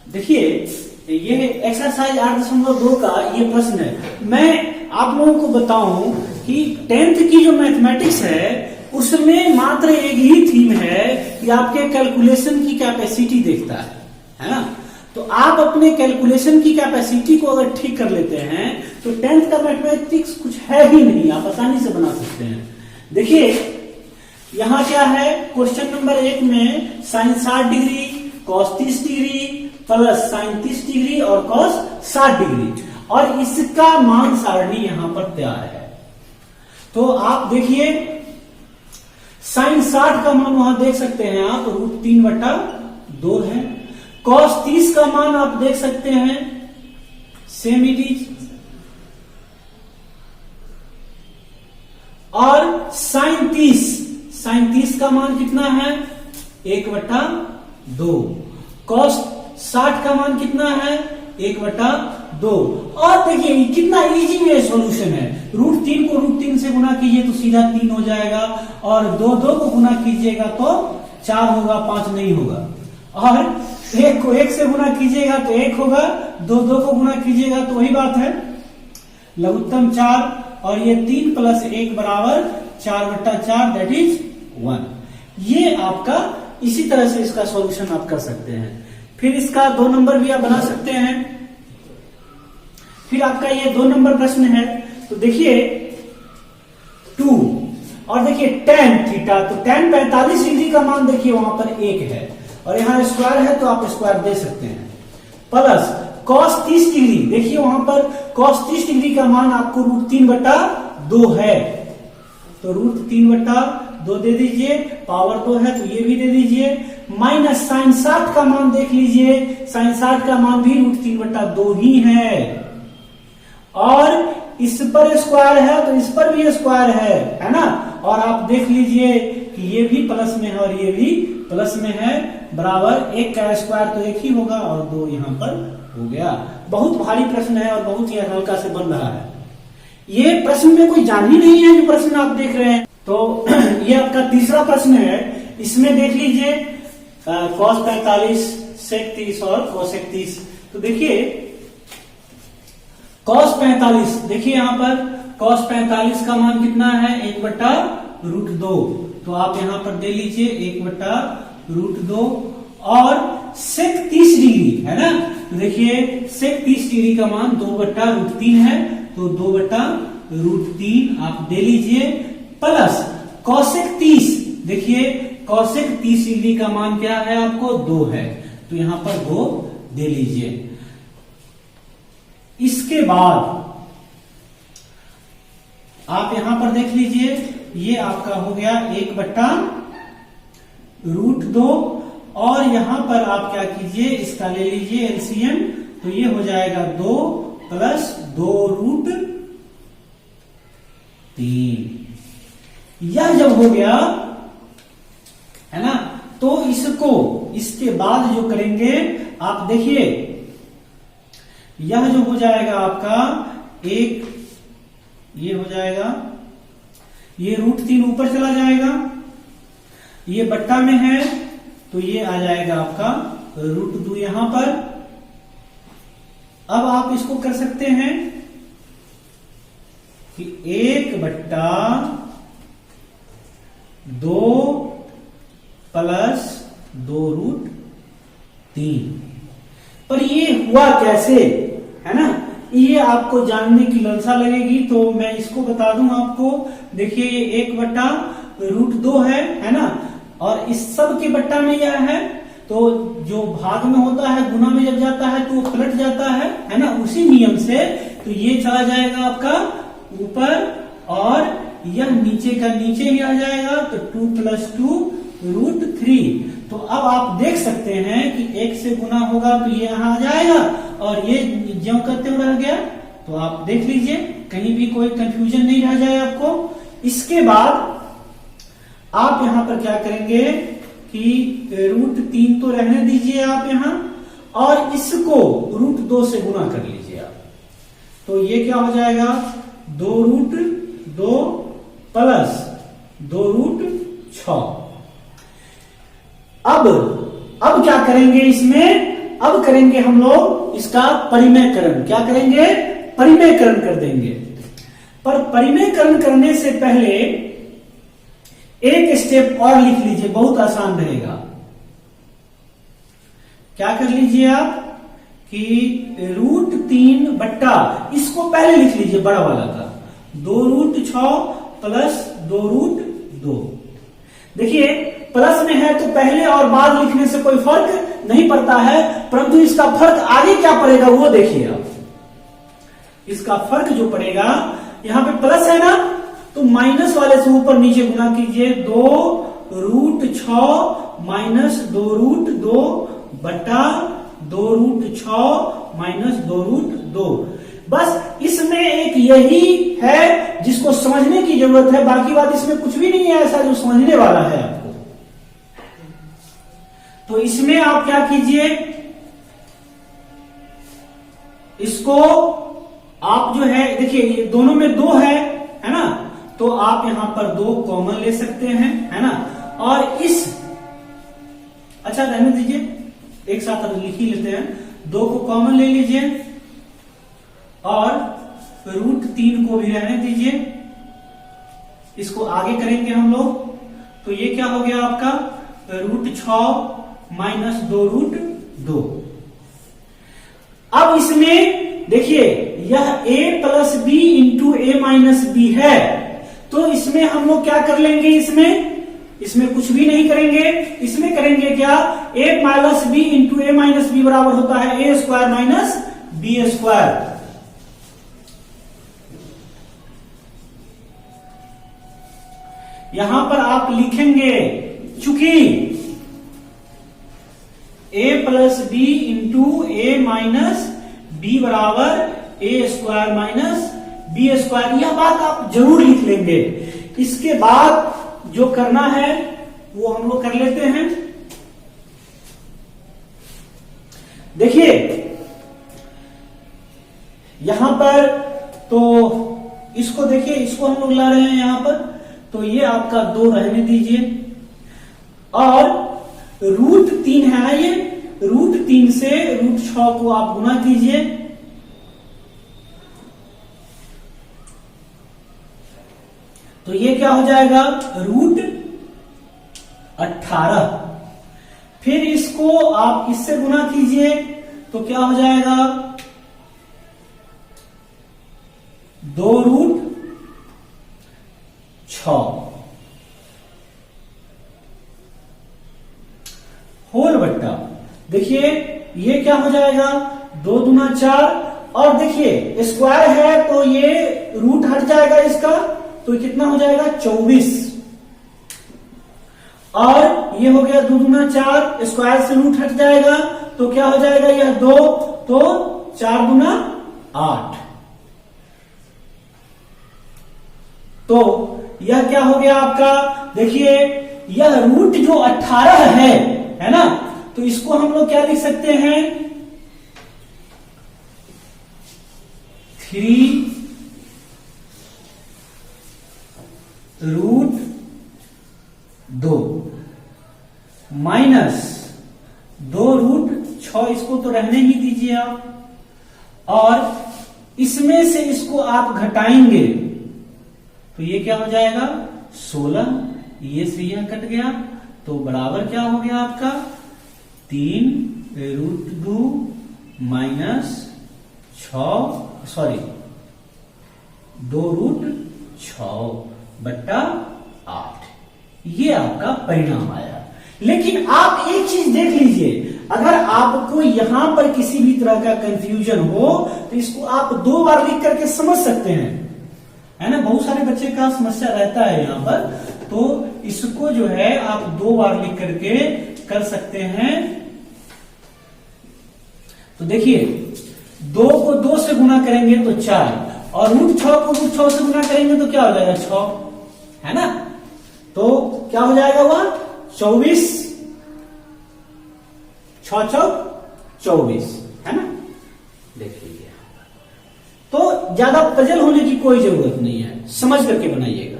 देखिए ये एक्सरसाइज 8.2 का ये प्रश्न है। मैं आप लोगों को बताऊं कि 10th की जो मैथमेटिक्स है उसमें मात्र एक ही थीम है कि आपके कैलकुलेशन की कैपेसिटी देखता है ना। तो आप अपने कैलकुलेशन की कैपेसिटी को अगर ठीक कर लेते हैं तो 10th का मैथमेटिक्स कुछ है ही नहीं, आप आसानी से बना सकते हैं। देखिए यहां क्या है, क्वेश्चन नंबर 1 में sine 60 degree, cos 30 degree plus sine 30 degree और कॉस 60 डिग्री, और इसका मान सारणी यहां पर तैयार है। तो आप देखिए साइन 60 का मान वहां देख सकते हैं आप, √3/2 है। कॉस 30 का मान आप देख सकते हैं, सेम इट इज। और साइन 30 का मान कितना है, 1/2। कॉस 60 का मान कितना है, 1/2। और देखिए कितना इजी वे सॉल्यूशन है। √3 को √3 से गुना कीजिए तो सीधा 3 हो जाएगा, और 2 को गुना कीजिएगा तो 4 होगा, 5 नहीं होगा। और 1 को 1 से गुना कीजिएगा तो 1 होगा, 2 को गुना कीजिएगा तो वही बात है, लघुत्तम 4। और ये 3 + 1 बराबर 4/4, दैट इज 1। ये आपका इसी तरह से इसका सॉल्यूशन आप कर सकते हैं। फिर इसका 2 नंबर भी आप बना सकते हैं। फिर आपका ये 2 नंबर प्रश्न है। तो देखिए 2 और देखिए tan थीटा, तो tan 45 डिग्री का मान देखिए वहां पर 1 है, और यहां स्क्वायर है तो आप स्क्वायर दे सकते हैं। प्लस cos 30 डिग्री, देखिए वहां पर cos 30 डिग्री का मान आपको √3/2 है, तो √3/2 दे दीजिए, पावर 2 है तो ये भी दे दीजिए। माइनस साइन 60 का मान देख लीजिए, साइन 60 का मान भी √3/2 ही है, और इस पर स्क्वायर है तो इस पर भी स्क्वायर है ना। और आप देख लीजिए कि ये भी प्लस में है और ये भी प्लस में है, बराबर 1 का स्क्वायर तो 1 ही होगा, और 2 यहां पर हो गया। बहुत भारी प्रश्न है और बहुत ही हल्का से बन रहा है। ये प्रश्न में कोई जान ही नहीं है जो प्रश्न आप देख रहे हैं। तो ये आपका तीसरा प्रश्न है। इसमें देख लीजिए cos 45, sec 30 और cosec 30। तो देखिए cos 45, देखिए यहां पर cos 45 का मान कितना है, 1/√2। तो आप यहां पर दे लीजिए 1/√2। और sec 30 डिग्री है ना, तो देखिए sec 30 डिग्री का मान 2/√3 है, तो 2/√3 आप दे लीजिए। प्लस cosec 30, देखिए cosec 30 डिग्री का मान क्या है आपको, 2 है, तो यहां पर 2 दे लीजिए। इसके बाद आप यहां पर देख लीजिए, ये आपका हो गया 1/√2, और यहां पर आप क्या कीजिए, इसका ले लीजिए एलसीएम, तो ये हो जाएगा 2 + 2√3। यह जब हो गया है ना, तो इसको इसके बाद जो करेंगे आप देखिए, यह जो हो जाएगा आपका 1, ये हो जाएगा, ये √3 ऊपर चला जाएगा, ये बट्टा में है तो ये आ जाएगा आपका √2 यहां पर। अब आप इसको कर सकते हैं कि 1/2 + 2√3। पर ये हुआ कैसे, है ना, ये आपको जानने की लालसा लगेगी, तो मैं इसको बता दूं आपको। देखिए ये 1/√2 है ना, और इस सब के बट्टा में यह है, तो जो भाग में होता है गुना में जब जाता है तो वो पलट जाता है ना, उसी नियम से। तो ये चला जाएगा आपका ऊपर, और यह नीचे का नीचे ही आ जाएगा, तो 2 + 2√3। तो अब आप देख सकते हैं कि 1 से गुना होगा तो ये यहां आ जाएगा, और ये ज्यों करते हुए रह गया। तो आप देख लीजिए कहीं भी कोई कंफ्यूजन नहीं रह जाए आपको। इसके बाद आप यहां पर क्या करेंगे कि √3 तो रहने दीजिए आप यहां, और इसको √2 से गुना कर लीजिए आप, तो ये क्या हो जाएगा, 2√2 + 2√6। अब अब क्या करेंगे इसमें, अब करेंगे हम लोग इसका परिमेयकरण। क्या करेंगे, परिमेयकरण कर देंगे। पर परिमेयकरण करने से पहले एक स्टेप और लिख लीजिए, बहुत आसान रहेगा। क्या कर लीजिए आप कि √3 बट्टा, इसको पहले लिख लीजिए बड़ा वाला का, 2√6 प्लस 2√2। देखिए प्लस में है तो पहले और बाद लिखने से कोई फर्क नहीं पड़ता है, परंतु इसका फर्क आगे क्या पड़ेगा वो देखिए आप। इसका फर्क जो पड़ेगा, यहां पे प्लस है ना, तो माइनस वाले से ऊपर नीचे गुना कीजिए, 2√6 माइनस 2√2 बटा 2√6 माइनस 2√2। बस इसमें एक यही है जिसको समझने की जरूरत है, बाकी बात इसमें कुछ भी नहीं है ऐसा जो समझने वाला है आपको। तो इसमें आप क्या कीजिए, इसको आप जो है देखिए ये दोनों में 2 है ना, तो आप यहां पर 2 कॉमन ले सकते हैं, है ना। और इस, अच्छा रहने दीजिए, एक साथ अब लिख ही लेते हैं, 2 को कॉमन ले लीजिए और √3 को भी रहने दीजिए। इसको आगे करेंगे हम लोग, तो ये क्या हो गया आपका √6 माइनस 2√2। अब इसमें देखिए यह a plus B into A minus B है, तो इसमें हम लोग क्या कर लेंगे, इसमें कुछ भी नहीं करेंगे, इसमें करेंगे क्या, a plus B into A minus B बराबर होता है a² माइनस b²। यहां पर आप लिखेंगे, चूंकि a plus B into A minus B बराबर a² माइनस b², यह बात आप जरूर लिख लेंगे। इसके बाद जो करना है वो हम लोग कर लेते हैं। देखिए यहां पर तो इसको देखिए, इसको हम लोग ला रहे हैं यहां पर, तो ये आपका 2 रहने दीजिए, और √3 है ना, ये √3 से √6 को आप गुना कीजिए, तो ये क्या हो जाएगा √18। फिर इसको आप इससे गुना कीजिए तो क्या हो जाएगा 2√6 होल बट्टा, देखिए ये क्या हो जाएगा 2 दूना 4, और देखिए स्क्वायर है तो ये रूट हट जाएगा इसका, तो कितना हो जाएगा 24, और ये हो गया 2 दूना 4, स्क्वायर से रूट हट जाएगा तो क्या हो जाएगा यह 2, तो 4 दूना 8। तो यह क्या हो गया आपका, देखिए यह रूट जो 18 है ना, तो इसको हम लोग क्या लिख सकते हैं 3√2 माइनस 2√6, इसको तो रहने ही दीजिए आप, और इसमें से इसको आप घटाएंगे तो ये क्या हो जाएगा 16, ये से यह कट गया, तो बराबर क्या हो गया आपका 3√2 माइनस 2√6 बट्टा 8, ये आपका परिणाम आया। लेकिन आप एक चीज देख लीजिए, अगर आपको यहां पर किसी भी तरह का कंफ्यूजन हो तो इसको आप 2 बार लिख करके समझ सकते हैं, है ना। बहुत सारे बच्चे का समस्या रहता है यहां पर, तो इसको जो है आप 2 बार लिख करके कर सकते हैं। तो देखिए 2 को 2 से गुना करेंगे तो 4, और √6 को √6 से गुना करेंगे तो क्या हो जाएगा 6, है ना। तो क्या हो जाएगा वह 24, 6 चौक 24, है ना। देख लीजिए, तो ज्यादा पजल होने की कोई जरूरत नहीं है, समझ करके बनाइएगा।